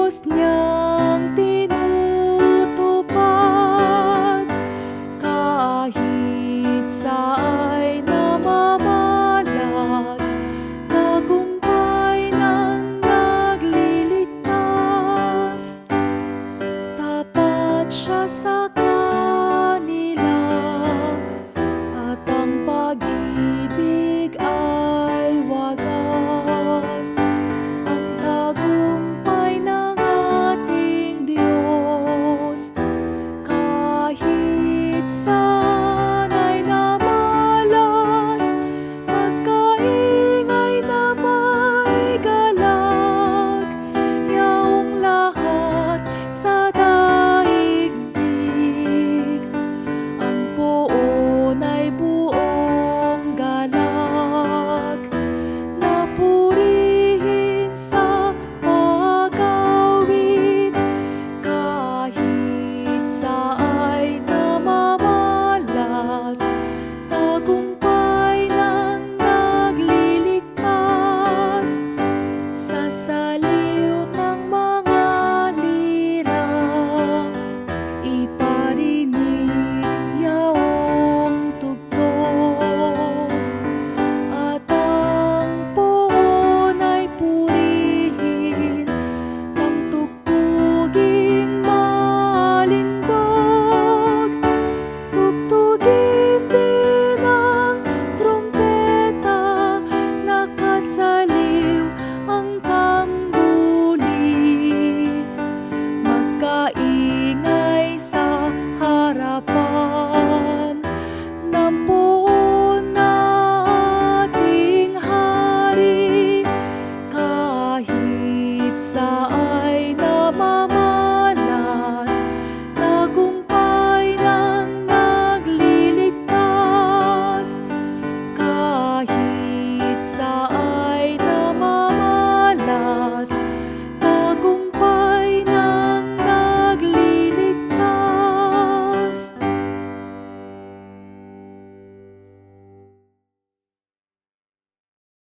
Diyos niyang tinutupad, kahit sa'y namamalas, tagumpay ng nagliligtas. Tapat siya sa kanila, at ang pag-ibig ay wagas. Ang tagumpay ng ating Diyos, kahit sana'y namalas, magkaingay na may galak, yaong lahat sa daigdig, ang poon ay buong galak, na purihin sa pag-awit, kahit sa'y namamalas, tagumpay ng nagliligtas. Sa saliw ng mga lira, iparinig yaong tugtog, at ang poon ay purihin ng tugtuging malindog. Tugtugin din ang trumpeta, nakasaliw ang tambuli, magkaingay sa harapan ng poon na ating Hari, kahit saan